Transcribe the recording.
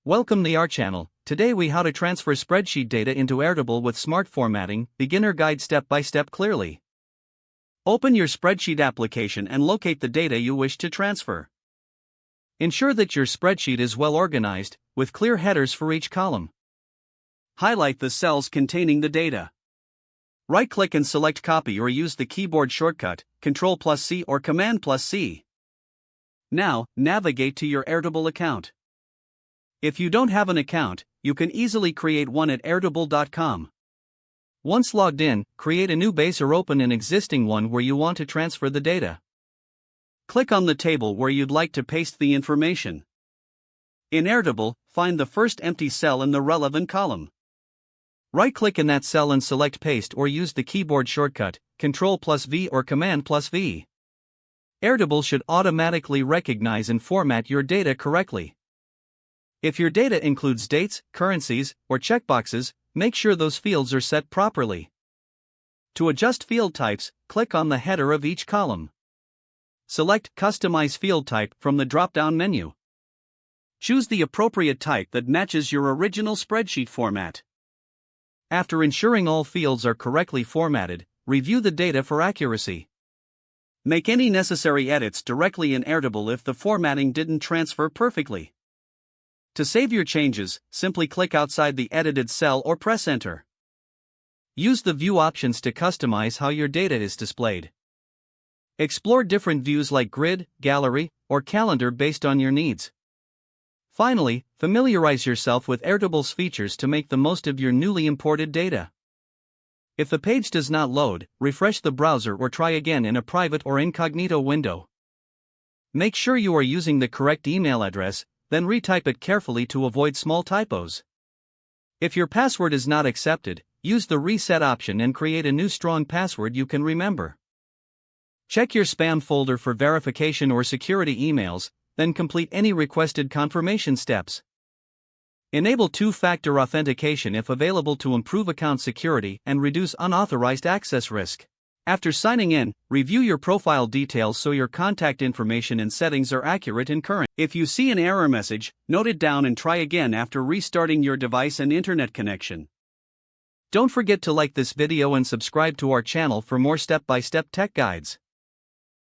Welcome to our channel. Today we how to transfer spreadsheet data into Airtable with smart formatting, beginner guide step by step clearly. Open your spreadsheet application and locate the data you wish to transfer. Ensure that your spreadsheet is well organized, with clear headers for each column. Highlight the cells containing the data. Right-click and select Copy or use the keyboard shortcut, Ctrl+C or Command+C. Now, navigate to your Airtable account. If you don't have an account, you can easily create one at airtable.com. Once logged in, create a new base or open an existing one where you want to transfer the data. Click on the table where you'd like to paste the information. In Airtable, find the first empty cell in the relevant column. Right-click in that cell and select Paste or use the keyboard shortcut, Ctrl+V or Command+V. Airtable should automatically recognize and format your data correctly. If your data includes dates, currencies, or checkboxes, make sure those fields are set properly. To adjust field types, click on the header of each column. Select Customize Field Type from the drop-down menu. Choose the appropriate type that matches your original spreadsheet format. After ensuring all fields are correctly formatted, review the data for accuracy. Make any necessary edits directly in Airtable if the formatting didn't transfer perfectly. To save your changes, simply click outside the edited cell or press Enter. Use the view options to customize how your data is displayed. Explore different views like grid, gallery, or calendar based on your needs. Finally, familiarize yourself with Airtable's features to make the most of your newly imported data. If the page does not load, refresh the browser or try again in a private or incognito window. Make sure you are using the correct email address, then retype it carefully to avoid small typos. If your password is not accepted, use the reset option and create a new strong password you can remember. Check your spam folder for verification or security emails, then complete any requested confirmation steps. Enable two-factor authentication if available to improve account security and reduce unauthorized access risk. After signing in, review your profile details so your contact information and settings are accurate and current. If you see an error message, note it down and try again after restarting your device and internet connection. Don't forget to like this video and subscribe to our channel for more step-by-step tech guides.